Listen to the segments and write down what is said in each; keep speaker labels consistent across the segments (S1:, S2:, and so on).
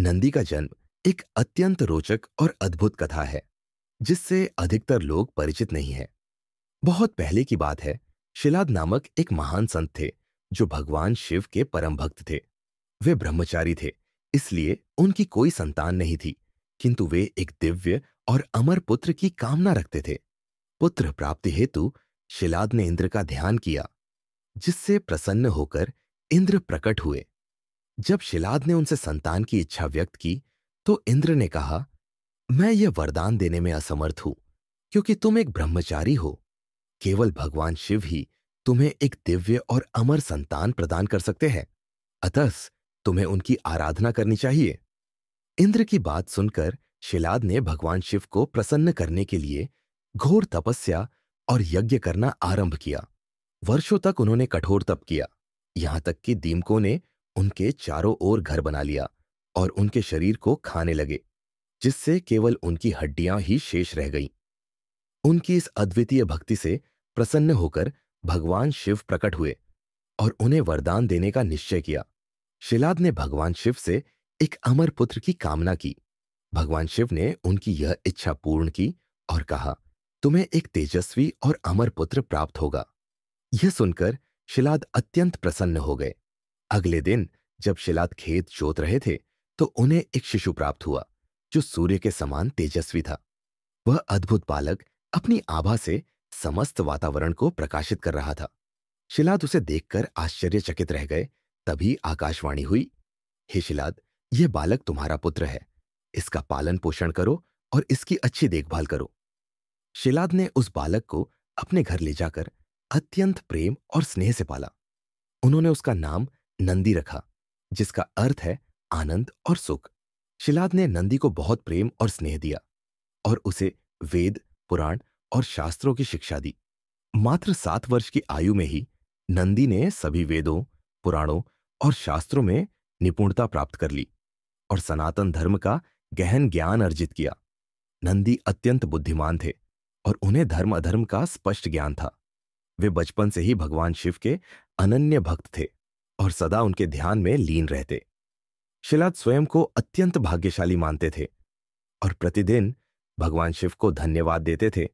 S1: नंदी का जन्म एक अत्यंत रोचक और अद्भुत कथा है जिससे अधिकतर लोग परिचित नहीं हैं। बहुत पहले की बात है। शिलाद नामक एक महान संत थे जो भगवान शिव के परम भक्त थे। वे ब्रह्मचारी थे, इसलिए उनकी कोई संतान नहीं थी, किंतु वे एक दिव्य और अमर पुत्र की कामना रखते थे। पुत्र प्राप्ति हेतु शिलाद ने इंद्र का ध्यान किया, जिससे प्रसन्न होकर इंद्र प्रकट हुए। जब शिलाद ने उनसे संतान की इच्छा व्यक्त की, तो इंद्र ने कहा, मैं यह वरदान देने में असमर्थ हूं, क्योंकि तुम एक ब्रह्मचारी हो। केवल भगवान शिव ही तुम्हें एक दिव्य और अमर संतान प्रदान कर सकते हैं। अतः तुम्हें उनकी आराधना करनी चाहिए। इंद्र की बात सुनकर शिलाद ने भगवान शिव को प्रसन्न करने के लिए घोर तपस्या और यज्ञ करना आरंभ किया। वर्षों तक उन्होंने कठोर तप किया, यहां तक कि दीमकों ने उनके चारों ओर घर बना लिया और उनके शरीर को खाने लगे, जिससे केवल उनकी हड्डियां ही शेष रह गईं। उनकी इस अद्वितीय भक्ति से प्रसन्न होकर भगवान शिव प्रकट हुए और उन्हें वरदान देने का निश्चय किया। शिलाद ने भगवान शिव से एक अमर पुत्र की कामना की। भगवान शिव ने उनकी यह इच्छा पूर्ण की और कहा, तुम्हें एक तेजस्वी और अमर पुत्र प्राप्त होगा। यह सुनकर शिलाद अत्यंत प्रसन्न हो गए। अगले दिन जब शिलाद खेत जोत रहे थे, तो उन्हें एक शिशु प्राप्त हुआ जो सूर्य के समान तेजस्वी था। वह अद्भुत बालक अपनी आभा से समस्त वातावरण को प्रकाशित कर रहा था। शिलाद उसे देखकर आश्चर्यचकित रह गए। तभी आकाशवाणी हुई, हे शिलाद, यह बालक तुम्हारा पुत्र है। इसका पालन पोषण करो और इसकी अच्छी देखभाल करो। शिलाद ने उस बालक को अपने घर ले जाकर अत्यंत प्रेम और स्नेह से पाला। उन्होंने उसका नाम नंदी रखा, जिसका अर्थ है आनंद और सुख। शिलाद ने नंदी को बहुत प्रेम और स्नेह दिया और उसे वेद, पुराण और शास्त्रों की शिक्षा दी। मात्र 7 वर्ष की आयु में ही नंदी ने सभी वेदों, पुराणों और शास्त्रों में निपुणता प्राप्त कर ली और सनातन धर्म का गहन ज्ञान अर्जित किया। नंदी अत्यंत बुद्धिमान थे और उन्हें धर्म अधर्म का स्पष्ट ज्ञान था। वे बचपन से ही भगवान शिव के अनन्य भक्त थे और सदा उनके ध्यान में लीन रहते। शिलाद स्वयं को अत्यंत भाग्यशाली मानते थे और प्रतिदिन भगवान शिव को धन्यवाद देते थे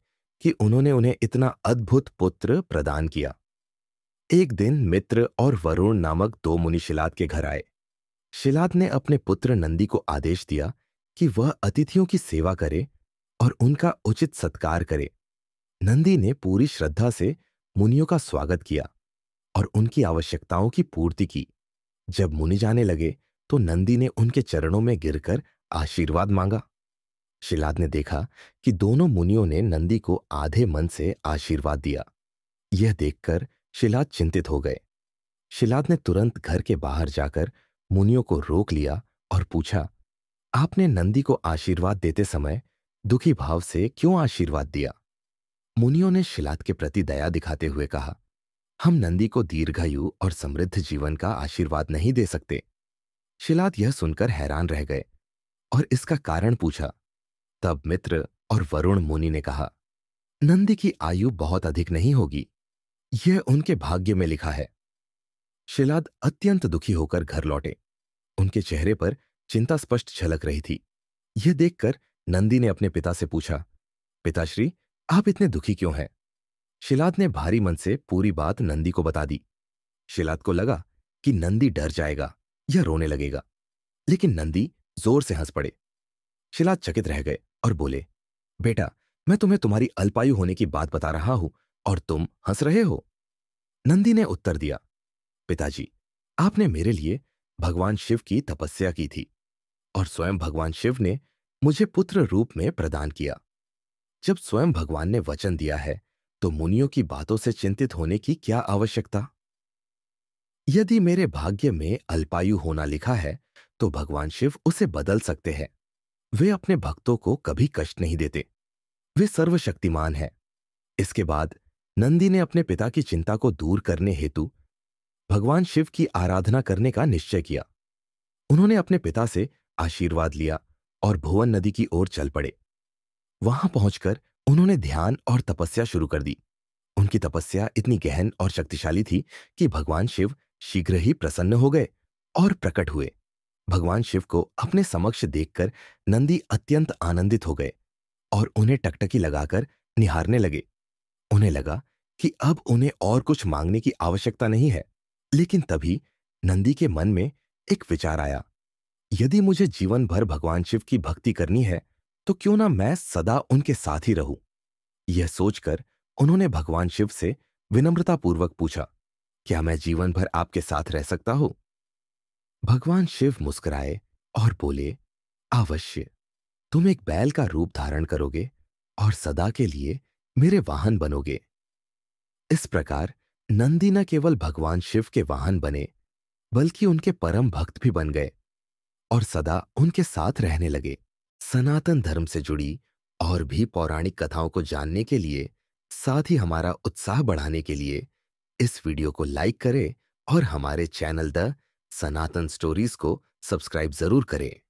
S1: कि उन्होंने उन्हें इतना अद्भुत पुत्र प्रदान किया। एक दिन मित्र और वरुण नामक 2 मुनि शिलाद के घर आए। शिलाद ने अपने पुत्र नंदी को आदेश दिया कि वह अतिथियों की सेवा करे और उनका उचित सत्कार करे। नंदी ने पूरी श्रद्धा से मुनियों का स्वागत किया और उनकी आवश्यकताओं की पूर्ति की। जब मुनि जाने लगे, तो नंदी ने उनके चरणों में गिरकर आशीर्वाद मांगा। शिलाद ने देखा कि दोनों मुनियों ने नंदी को आधे मन से आशीर्वाद दिया। यह देखकर शिलाद चिंतित हो गए। शिलाद ने तुरंत घर के बाहर जाकर मुनियों को रोक लिया और पूछा, आपने नंदी को आशीर्वाद देते समय दुखी भाव से क्यों आशीर्वाद दिया? मुनियों ने शिलाद के प्रति दया दिखाते हुए कहा, हम नंदी को दीर्घायु और समृद्ध जीवन का आशीर्वाद नहीं दे सकते। शिलाद यह सुनकर हैरान रह गए और इसका कारण पूछा। तब मित्र और वरुण मुनि ने कहा, नंदी की आयु बहुत अधिक नहीं होगी, यह उनके भाग्य में लिखा है। शिलाद अत्यंत दुखी होकर घर लौटे। उनके चेहरे पर चिंता स्पष्ट झलक रही थी। यह देखकर नंदी ने अपने पिता से पूछा, पिताश्री, आप इतने दुखी क्यों हैं? शिलाद ने भारी मन से पूरी बात नंदी को बता दी। शिलाद को लगा कि नंदी डर जाएगा या रोने लगेगा, लेकिन नंदी जोर से हंस पड़े। शिलाद चकित रह गए और बोले, बेटा, मैं तुम्हें तुम्हारी अल्पायु होने की बात बता रहा हूं और तुम हंस रहे हो। नंदी ने उत्तर दिया, पिताजी, आपने मेरे लिए भगवान शिव की तपस्या की थी और स्वयं भगवान शिव ने मुझे पुत्र रूप में प्रदान किया। जब स्वयं भगवान ने वचन दिया है, तो मुनियों की बातों से चिंतित होने की क्या आवश्यकता? यदि मेरे भाग्य में अल्पायु होना लिखा है, तो भगवान शिव उसे बदल सकते हैं। वे अपने भक्तों को कभी कष्ट नहीं देते। वे सर्वशक्तिमान हैं। इसके बाद नंदी ने अपने पिता की चिंता को दूर करने हेतु भगवान शिव की आराधना करने का निश्चय किया। उन्होंने अपने पिता से आशीर्वाद लिया और भुवन नदी की ओर चल पड़े। वहां पहुंचकर उन्होंने ध्यान और तपस्या शुरू कर दी। उनकी तपस्या इतनी गहन और शक्तिशाली थी कि भगवान शिव शीघ्र ही प्रसन्न हो गए और प्रकट हुए। भगवान शिव को अपने समक्ष देखकर नंदी अत्यंत आनंदित हो गए और उन्हें टकटकी लगाकर निहारने लगे। उन्हें लगा कि अब उन्हें और कुछ मांगने की आवश्यकता नहीं है। लेकिन तभी नंदी के मन में एक विचार आया, यदि मुझे जीवन भर भगवान शिव की भक्ति करनी है, तो क्यों ना मैं सदा उनके साथ ही रहूं। यह सोचकर उन्होंने भगवान शिव से विनम्रतापूर्वक पूछा, क्या मैं जीवन भर आपके साथ रह सकता हूं? भगवान शिव मुस्कुराए और बोले, अवश्य। तुम एक बैल का रूप धारण करोगे और सदा के लिए मेरे वाहन बनोगे। इस प्रकार नंदी न केवल भगवान शिव के वाहन बने, बल्कि उनके परम भक्त भी बन गए और सदा उनके साथ रहने लगे। सनातन धर्म से जुड़ी और भी पौराणिक कथाओं को जानने के लिए, साथ ही हमारा उत्साह बढ़ाने के लिए इस वीडियो को लाइक करें और हमारे चैनल द सनातन स्टोरीज को सब्सक्राइब जरूर करें।